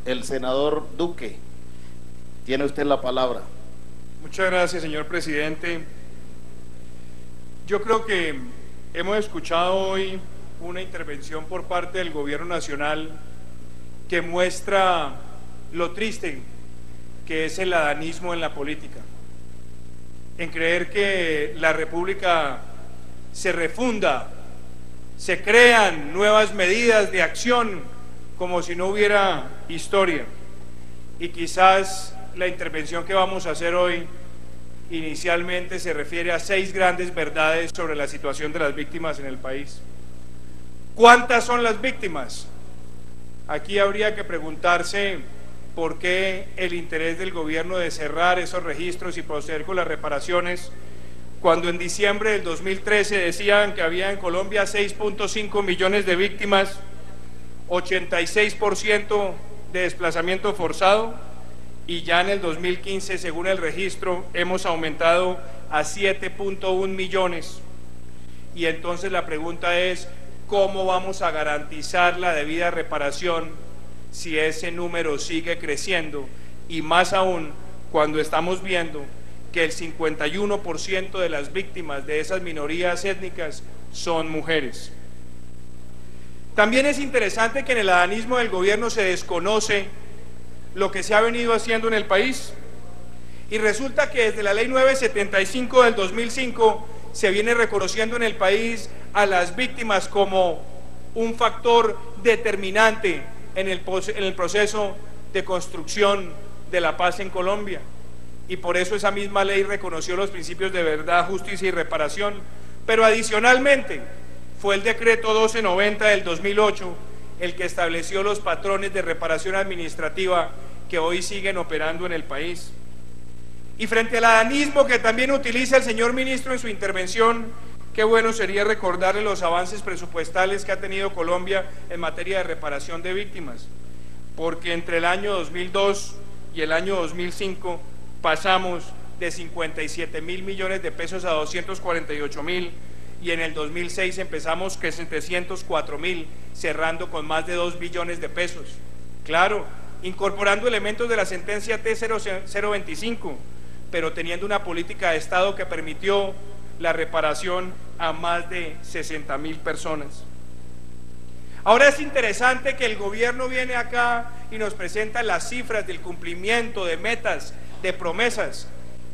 El senador Duque, tiene usted la palabra. Muchas gracias, señor presidente. Yo creo que hemos escuchado hoy una intervención por parte del gobierno nacional que muestra lo triste que es el adanismo en la política, en creer que la república se refunda, se crean nuevas medidas de acción como si no hubiera historia. Y quizás la intervención que vamos a hacer hoy inicialmente se refiere a 6 grandes verdades sobre la situación de las víctimas en el país. ¿Cuántas son las víctimas? Aquí habría que preguntarse por qué el interés del gobierno de cerrar esos registros y proceder con las reparaciones, cuando en diciembre del 2013 decían que había en Colombia 6.5 millones de víctimas, 86% de desplazamiento forzado, y ya en el 2015, según el registro, hemos aumentado a 7.1 millones. Y entonces la pregunta es, ¿cómo vamos a garantizar la debida reparación si ese número sigue creciendo? Y más aún cuando estamos viendo que el 51% de las víctimas de esas minorías étnicas son mujeres. También es interesante que en el adanismo del gobierno se desconoce lo que se ha venido haciendo en el país, y resulta que desde la ley 975 del 2005 se viene reconociendo en el país a las víctimas como un factor determinante en el proceso de construcción de la paz en Colombia, y por eso esa misma ley reconoció los principios de verdad, justicia y reparación. Pero adicionalmente fue el decreto 1290 del 2008 el que estableció los patrones de reparación administrativa que hoy siguen operando en el país. Y frente al adanismo que también utiliza el señor ministro en su intervención, qué bueno sería recordarle los avances presupuestales que ha tenido Colombia en materia de reparación de víctimas, porque entre el año 2002 y el año 2005 pasamos de 57.000 millones de pesos a 248.000, y en el 2006 empezamos que 704.000, cerrando con más de 2 billones de pesos. Claro, incorporando elementos de la sentencia T-025, pero teniendo una política de Estado que permitió la reparación a más de 60.000 personas. Ahora es interesante que el gobierno viene acá y nos presenta las cifras del cumplimiento de metas, de promesas.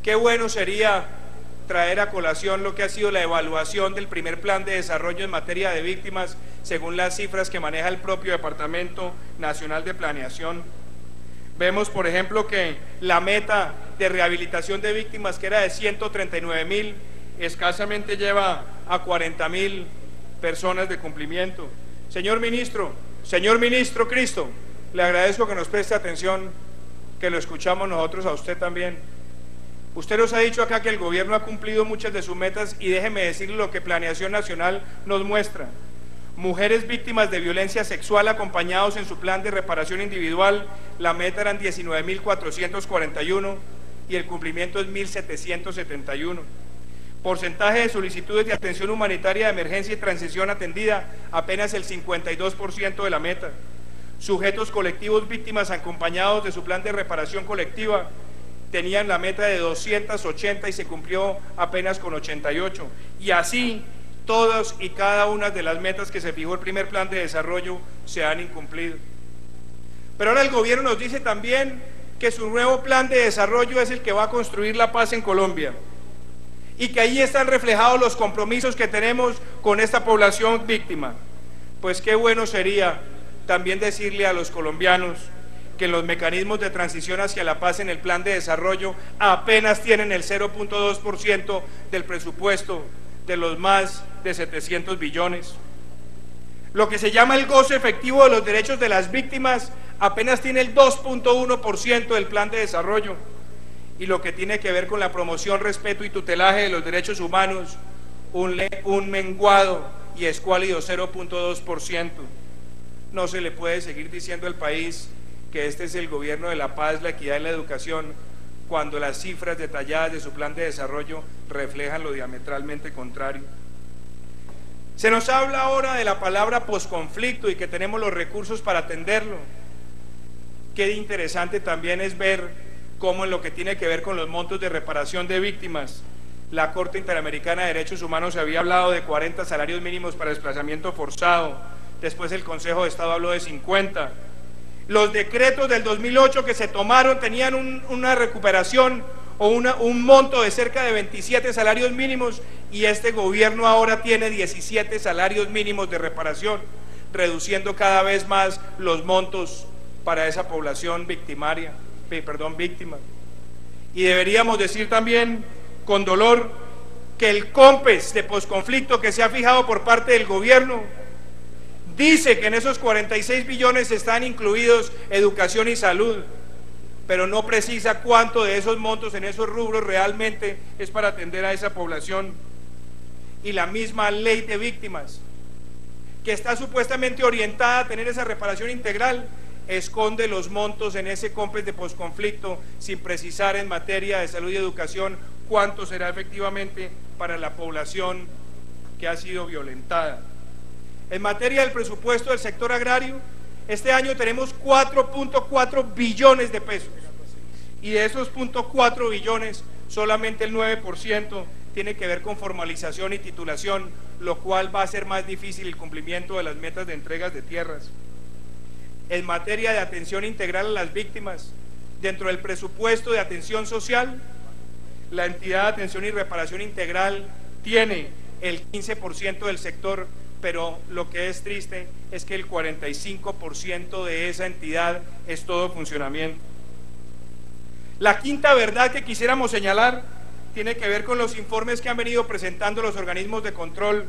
Qué bueno sería traer a colación lo que ha sido la evaluación del primer plan de desarrollo en materia de víctimas, según las cifras que maneja el propio Departamento Nacional de Planeación. Vemos, por ejemplo, que la meta de rehabilitación de víctimas, que era de 139.000, escasamente lleva a 40.000 personas de cumplimiento. Señor ministro Cristo, le agradezco que nos preste atención, que lo escuchamos nosotros a usted también. Usted nos ha dicho acá que el gobierno ha cumplido muchas de sus metas, y déjeme decirle lo que Planeación Nacional nos muestra. Mujeres víctimas de violencia sexual acompañados en su plan de reparación individual, la meta eran 19.441 y el cumplimiento es 1.771. Porcentaje de solicitudes de atención humanitaria de emergencia y transición atendida, apenas el 52% de la meta. Sujetos colectivos víctimas acompañados de su plan de reparación colectiva, tenían la meta de 280 y se cumplió apenas con 88. Y así, todas y cada una de las metas que se fijó el primer plan de desarrollo se han incumplido. Pero ahora el gobierno nos dice también que su nuevo plan de desarrollo es el que va a construir la paz en Colombia, y que ahí están reflejados los compromisos que tenemos con esta población víctima. Pues qué bueno sería también decirle a los colombianos que los mecanismos de transición hacia la paz en el plan de desarrollo apenas tienen el 0.2% del presupuesto de los más de 700 billones. Lo que se llama el goce efectivo de los derechos de las víctimas apenas tiene el 2.1% del plan de desarrollo, y lo que tiene que ver con la promoción, respeto y tutelaje de los derechos humanos, un menguado y escuálido 0.2%. No se le puede seguir diciendo al país que este es el gobierno de la paz, la equidad y la educación, cuando las cifras detalladas de su plan de desarrollo reflejan lo diametralmente contrario. Se nos habla ahora de la palabra posconflicto y que tenemos los recursos para atenderlo. qué interesante también es ver cómo en lo que tiene que ver con los montos de reparación de víctimas, la Corte Interamericana de Derechos Humanos había hablado de 40 salarios mínimos para desplazamiento forzado, después el Consejo de Estado habló de 50. Los decretos del 2008 que se tomaron tenían una recuperación o un monto de cerca de 27 salarios mínimos, y este gobierno ahora tiene 17 salarios mínimos de reparación, reduciendo cada vez más los montos para esa población víctima. Y deberíamos decir también con dolor que el COMPES de posconflicto que se ha fijado por parte del gobierno dice que en esos 46 billones están incluidos educación y salud, pero no precisa cuánto de esos montos en esos rubros realmente es para atender a esa población. Y la misma ley de víctimas, que está supuestamente orientada a tener esa reparación integral, esconde los montos en ese COMPES de posconflicto sin precisar en materia de salud y educación cuánto será efectivamente para la población que ha sido violentada. En materia del presupuesto del sector agrario, este año tenemos 4.4 billones de pesos, y de esos 0.4 billones, solamente el 9% tiene que ver con formalización y titulación, lo cual va a hacer más difícil el cumplimiento de las metas de entregas de tierras. En materia de atención integral a las víctimas, dentro del presupuesto de atención social, la entidad de atención y reparación integral tiene el 15% del sector, pero lo que es triste es que el 45% de esa entidad es todo funcionamiento. La quinta verdad que quisiéramos señalar tiene que ver con los informes que han venido presentando los organismos de control,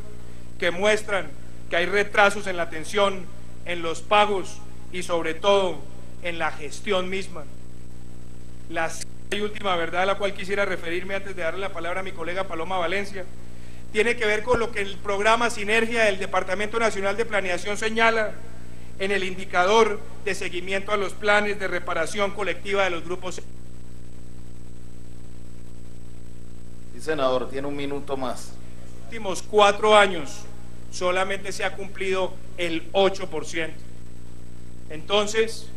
que muestran que hay retrasos en la atención, en los pagos y sobre todo en la gestión misma. La y última verdad a la cual quisiera referirme antes de darle la palabra a mi colega Paloma Valencia tiene que ver con lo que el programa Sinergia del Departamento Nacional de Planeación señala en el indicador de seguimiento a los planes de reparación colectiva de los grupos. Sí, senador, tiene un minuto más. En los últimos 4 años solamente se ha cumplido el 8%. Entonces,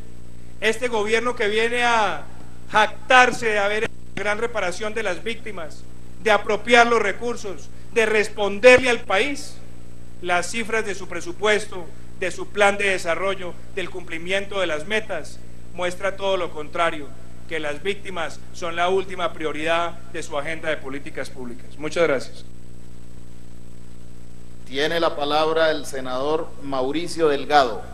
este gobierno que viene a jactarse de haber hecho una gran reparación de las víctimas, de apropiar los recursos, de responderle al país, las cifras de su presupuesto, de su plan de desarrollo, del cumplimiento de las metas, muestra todo lo contrario, que las víctimas son la última prioridad de su agenda de políticas públicas. Muchas gracias. Tiene la palabra el senador Mauricio Delgado.